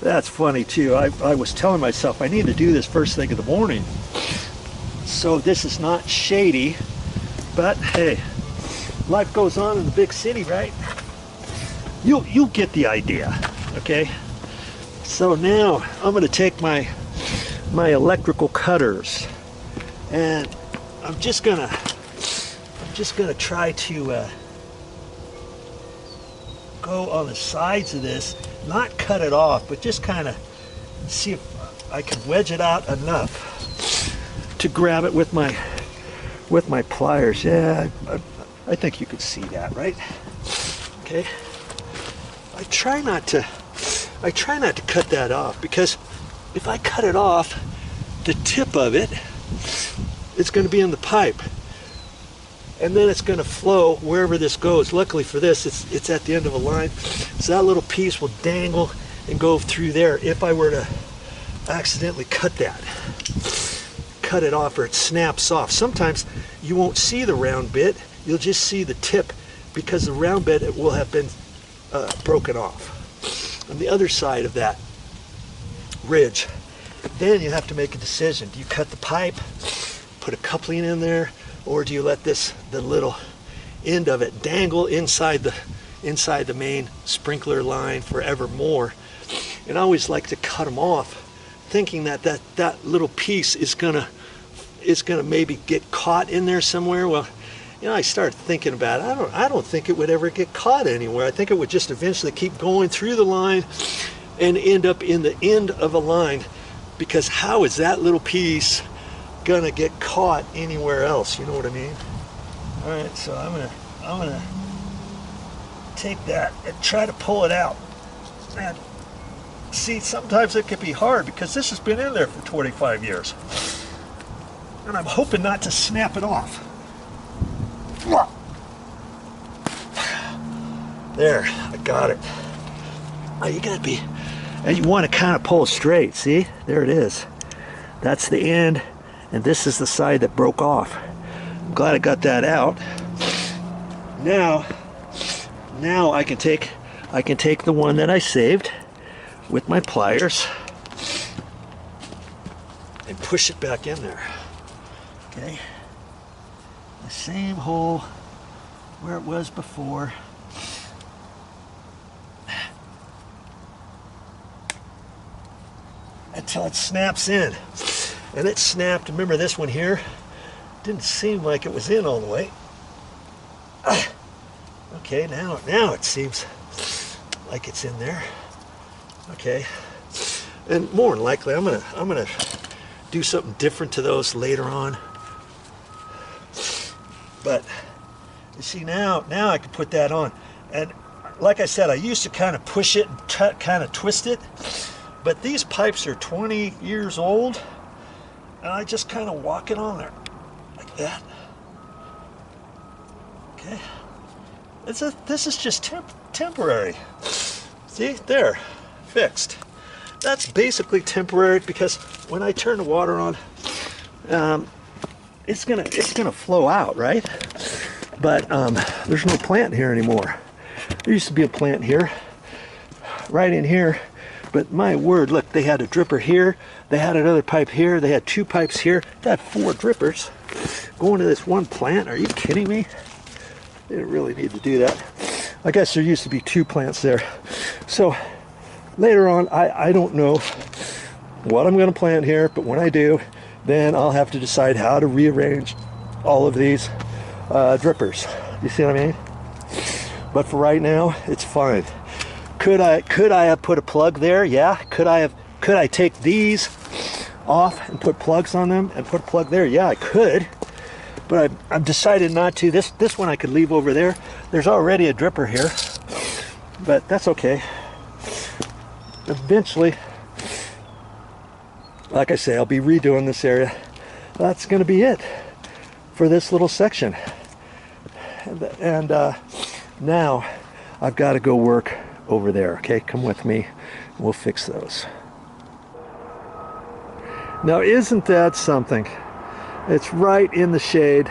That's funny too. I was telling myself I need to do this first thing in the morning. So this is not shady, but hey, life goes on in the big city, right? You'll get the idea, okay? So now I'm going to take my electrical cutters, and I'm just gonna try to go on the sides of this, not cut it off, but just kind of see if I can wedge it out enough to grab it with my pliers. Yeah, I think you could see that, right? Okay. I try not to cut that off, because if I cut it off, the tip of it is going to be in the pipe, and then it's going to flow wherever this goes. Luckily for this, it's at the end of a line, so that little piece will dangle and go through there. If I were to accidentally cut it off, or it snaps off, sometimes you won't see the round bit, you'll just see the tip, because the round bit will have been broken off on the other side of that ridge. Then you have to make a decision. Do you cut the pipe, put a coupling in there, or do you let the little end of it dangle inside the main sprinkler line forevermore? And I always like to cut them off, thinking that little piece is gonna maybe get caught in there somewhere. Well, you know, I started thinking about it. I don't think it would ever get caught anywhere. I think it would just eventually keep going through the line and end up in the end of a line, because how is that little piece gonna get caught anywhere else? You know what I mean? All right, so I'm gonna take that and try to pull it out. And see, sometimes it can be hard, because this has been in there for 25 years. And I'm hoping not to snap it off. There, I got it. Oh, you gotta be, and you want to kind of pull straight. See, there it is. That's the end, and this is the side that broke off. I'm glad I got that out. Now I can take the one that I saved with my pliers and push it back in there. Okay, the same hole where it was before. Until it snaps in. And it snapped. Remember this one here? Didn't seem like it was in all the way. Okay, now it seems like it's in there. Okay. And more than likely I'm gonna do something different to those later on. But you see, now I can put that on. And like I said, I used to kind of push it and kind of twist it. But these pipes are 20 years old, and I just kind of walk it on there, like that. Okay. This is just temporary. See, there, fixed. That's basically temporary, because when I turn the water on, it's gonna flow out, right? But there's no plant here anymore. There used to be a plant here, right in here. But my word, look, they had a dripper here, they had another pipe here, they had 2 pipes here, they had 4 drippers going to this one plant. Are you kidding me? They didn't really need to do that. I guess there used to be 2 plants there. So later on, I don't know what I'm going to plant here, but when I do, then I'll have to decide how to rearrange all of these drippers. You see what I mean? But for right now, it's fine. Could I have put a plug there? Yeah. Could I take these off and put plugs on them and put a plug there? Yeah, I could. But I've decided not to. This one I could leave over there. There's already a dripper here, but that's okay. Eventually, like I say, I'll be redoing this area. That's going to be it for this little section. And now I've got to go work over there. Okay, come with me. We'll fix those. Now, isn't that something? It's right in the shade.